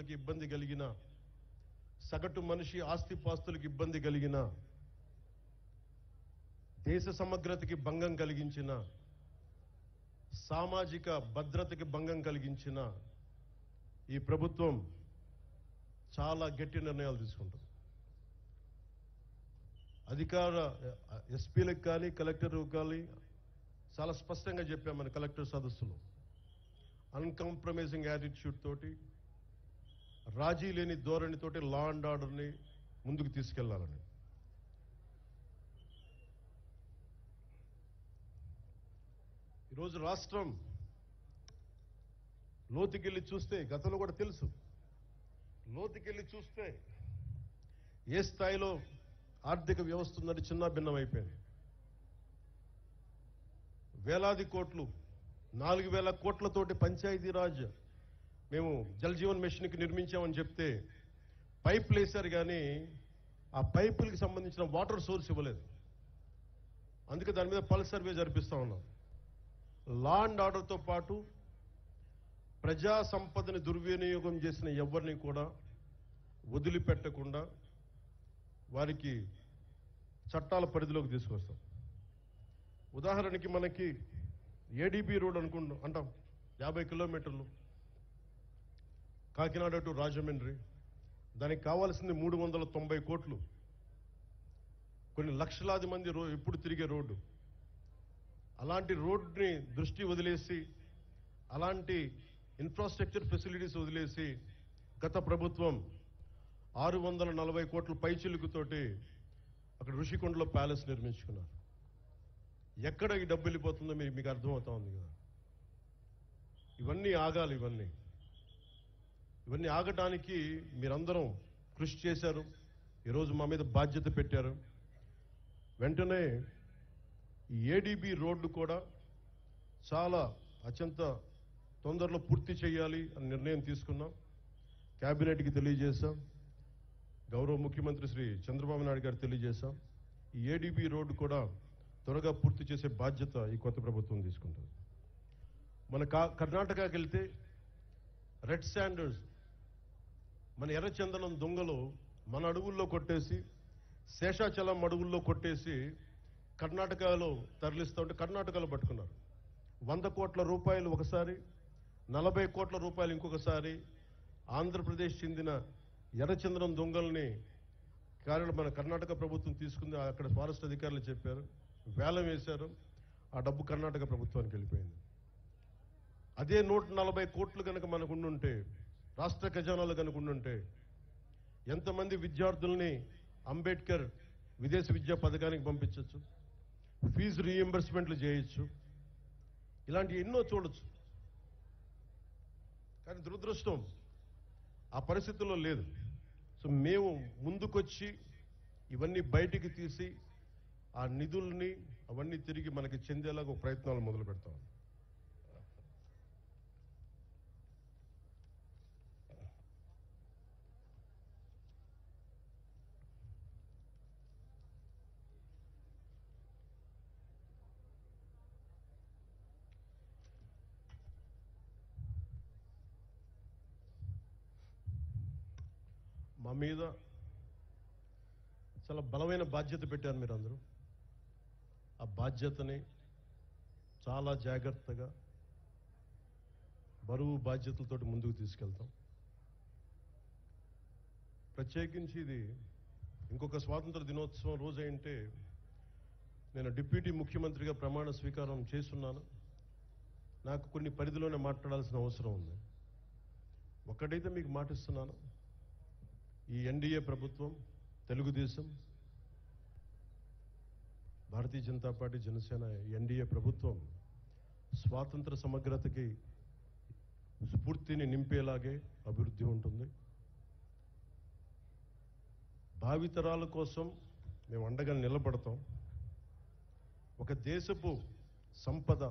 జీవనాధారాలకు ఇబ్బంది కలిగిన, సగటు మనిషి ఆస్తిపాస్తులకు ఇబ్బంది కలిగిన, దేశ సమగ్రతకి భంగం కలిగించిన, సామాజిక భద్రతకి భంగం కలిగించిన ఈ ప్రభుత్వం చాలా గట్టి నిర్ణయాలు తీసుకుంటుంది. అధికార ఎస్పీలకు కానీ కలెక్టర్లకు కానీ చాలా స్పష్టంగా చెప్పాం మన కలెక్టర్ సదస్సులో. అన్కాంప్రమైజింగ్ యాటిట్యూడ్ తోటి, రాజీ లేని ధోరణితోటి లా అండ్ ఆర్డర్ని ముందుకు తీసుకెళ్లాలని. ఈరోజు రాష్ట్రం లోతుకెళ్ళి చూస్తే, గతంలో కూడా తెలుసు, లోతుకెళ్ళి చూస్తే ఏ స్థాయిలో ఆర్థిక వ్యవస్థ ఉందని చిన్న భిన్నం అయిపోయింది. వేలాది కోట్లు, 4,000 కోట్లతోటి పంచాయతీరాజ్ మేము జల్ జీవన్ మిషన్కి నిర్మించామని చెప్తే పైపులు వేశారు, కానీ ఆ పైపులకి సంబంధించిన వాటర్ సోర్స్ ఇవ్వలేదు. అందుకే దాని మీద పల్స్ సర్వే జరిపిస్తా ఉన్నాం. లా అండ్ ఆర్డర్తో పాటు ప్రజా సంపదని దుర్వినియోగం చేసిన ఎవరిని కూడా వదిలిపెట్టకుండా వారికి చట్టాల పరిధిలోకి తీసుకొస్తాం. ఉదాహరణకి మనకి ఏడీబీ రోడ్ అంటాం, 50 కిలోమీటర్లు కాకినాడ టు రాజమండ్రి. దానికి కావాల్సింది 390 కోట్లు. కొన్ని లక్షలాది మంది ఎప్పుడు తిరిగే రోడ్డు. అలాంటి రోడ్ని దృష్టి వదిలేసి, అలాంటి ఇన్ఫ్రాస్ట్రక్చర్ ఫెసిలిటీస్ వదిలేసి గత ప్రభుత్వం 640 కోట్ల పైచిలుకుతోటి అక్కడ ఋషికొండలో ప్యాలెస్ నిర్మించుకున్నారు. ఎక్కడ ఈ డబ్బు వెళ్ళిపోతుందో మీకు అర్థమవుతా ఉంది కదా. ఇవన్నీ ఆగాలి. ఇవన్నీ ఆగటానికి మీరందరం కృషి చేశారు. ఈరోజు మా మీద బాధ్యత పెట్టారు. వెంటనే ఈ ఏడీబీ రోడ్డు కూడా చాలా అత్యంత తొందరలో పూర్తి చేయాలి అని నిర్ణయం తీసుకున్నాం. కేబినెట్కి తెలియజేశాం. గౌరవ ముఖ్యమంత్రి శ్రీ చంద్రబాబు నాయుడు గారు తెలియజేశాం. ఈ ఏడీబీ రోడ్డు కూడా త్వరగా పూర్తి చేసే బాధ్యత ఈ కొత్త ప్రభుత్వం తీసుకుంటుంది. మన కర్ణాటకకి వెళ్తే రెడ్ శాండర్స్, మన ఎర్రచందనం దొంగలు మన అడవుల్లో కొట్టేసి, శేషాచలం అడవుల్లో కొట్టేసి కర్ణాటకలో తరలిస్తూ ఉంటే కర్ణాటకలో పట్టుకున్నారు. 100 కోట్ల రూపాయలు ఒకసారి, 40 కోట్ల రూపాయలు ఇంకొకసారి ఆంధ్రప్రదేశ్ చెందిన ఎర్రచందనం దొంగల్ని మన కర్ణాటక ప్రభుత్వం తీసుకుంది. అక్కడ ఫారెస్ట్ అధికారులు చెప్పారు, వేలం వేశారు. ఆ డబ్బు కర్ణాటక ప్రభుత్వానికి వెళ్ళిపోయింది. అదే 140 కోట్లు కనుక మనకు ఉండుంటే, రాష్ట్ర ఖజానాలు కనుక ఉండుంటే, ఎంతమంది విద్యార్థుల్ని అంబేద్కర్ విదేశ విద్యా పథకానికి పంపించవచ్చు, ఫీజు రీఎంబర్స్మెంట్లు చేయొచ్చు, ఇలాంటి ఎన్నో చూడొచ్చు. కానీ దురదృష్టం ఆ పరిస్థితుల్లో లేదు. సో మేము ముందుకొచ్చి ఇవన్నీ బయటికి తీసి ఆ నిధుల్ని అవన్నీ తిరిగి మనకి చెందేలాగా ప్రయత్నాలు మొదలు పెడతాం. మా మీద చాలా బలమైన బాధ్యత పెట్టారు మీరందరూ. ఆ బాధ్యతని చాలా జాగ్రత్తగా, బరువు బాధ్యతలతోటి ముందుకు తీసుకెళ్తాం. ప్రత్యేకించి ఇది ఇంకొక స్వాతంత్ర దినోత్సవం రోజు అంటే నేను డిప్యూటీ ముఖ్యమంత్రిగా ప్రమాణ స్వీకారం చేస్తున్నాను. నాకు కొన్ని పరిధిలోనే మాట్లాడాల్సిన అవసరం ఉంది. ఒక్కటైతే మీకు మాటిస్తున్నాను, ఈ ఎన్డీఏ ప్రభుత్వం, తెలుగుదేశం, భారతీయ జనతా పార్టీ, జనసేన ఎన్డీఏ ప్రభుత్వం స్వాతంత్ర సమగ్రతకి స్ఫూర్తిని నింపేలాగే అభివృద్ధి ఉంటుంది. భావితరాల కోసం మేము అండగా నిలబడతాం. ఒక దేశపు సంపద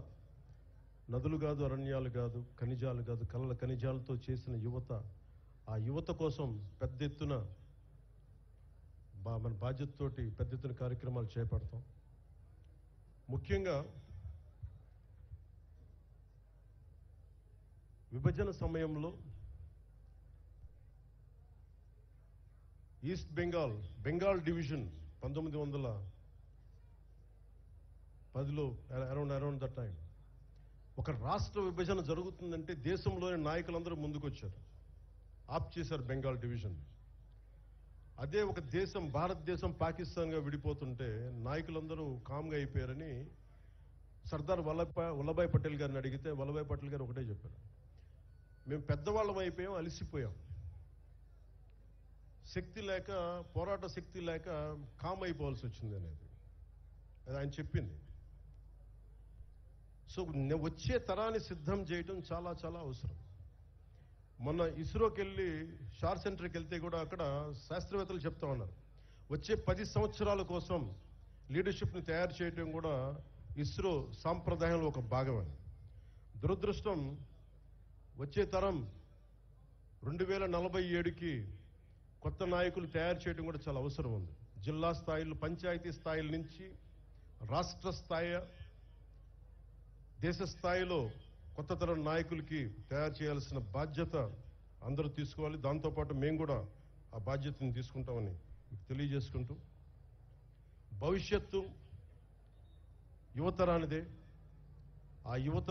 నదులు కాదు, అరణ్యాలు కాదు, ఖనిజాలు కాదు, కళ్ళ ఖనిజాలతో చేసిన యువత, ఆ యువత కోసం పెద్ద ఎత్తున మన బాధ్యతతోటి పెద్ద ఎత్తున కార్యక్రమాలు చేపడతాం. ముఖ్యంగా విభజన సమయంలో ఈస్ట్ బెంగాల్ డివిజన్ 1910లో అరౌండ్ దట్ టైం ఒక రాష్ట్ర విభజన జరుగుతుందంటే దేశంలోని నాయకులందరూ ముందుకొచ్చారు, ఆప్ చేశారు బెంగాల్ డివిజన్. అదే ఒక దేశం భారతదేశం పాకిస్తాన్గా విడిపోతుంటే నాయకులందరూ కామ్గా అయిపోయారని సర్దార్ వల్లభాయ్ పటేల్ గారిని అడిగితే వల్లభాయ్ పటేల్ గారు ఒకటే చెప్పారు, మేము పెద్దవాళ్ళం అయిపోయాం, అలసిపోయాం, శక్తి లేక పోరాట శక్తి లేక కామ్ అయిపోవాల్సి వచ్చింది అనేది అది ఆయన చెప్పింది. సో వచ్చే తరాన్ని సిద్ధం చేయడం చాలా చాలా అవసరం. మొన్న ఇస్రోకి వెళ్ళి షార్ సెంటర్కి వెళ్తే కూడా అక్కడ శాస్త్రవేత్తలు చెప్తా ఉన్నారు, వచ్చే 10 సంవత్సరాల కోసం లీడర్షిప్ని తయారు చేయడం కూడా ఇస్రో సాంప్రదాయంలో ఒక భాగం అని. దురదృష్టం వచ్చే తరం 2047కి కొత్త నాయకులు తయారు చేయడం కూడా చాలా అవసరం ఉంది. జిల్లా స్థాయిలో పంచాయతీ స్థాయిల నుంచి రాష్ట్ర స్థాయి దేశ స్థాయిలో కొత్త తరం నాయకులకి తయారు చేయాల్సిన బాధ్యత అందరూ తీసుకోవాలి. దాంతోపాటు మేము కూడా ఆ బాధ్యతను తీసుకుంటామని తెలియజేసుకుంటూ, భవిష్యత్తు యువతరానిదే. ఆ యువత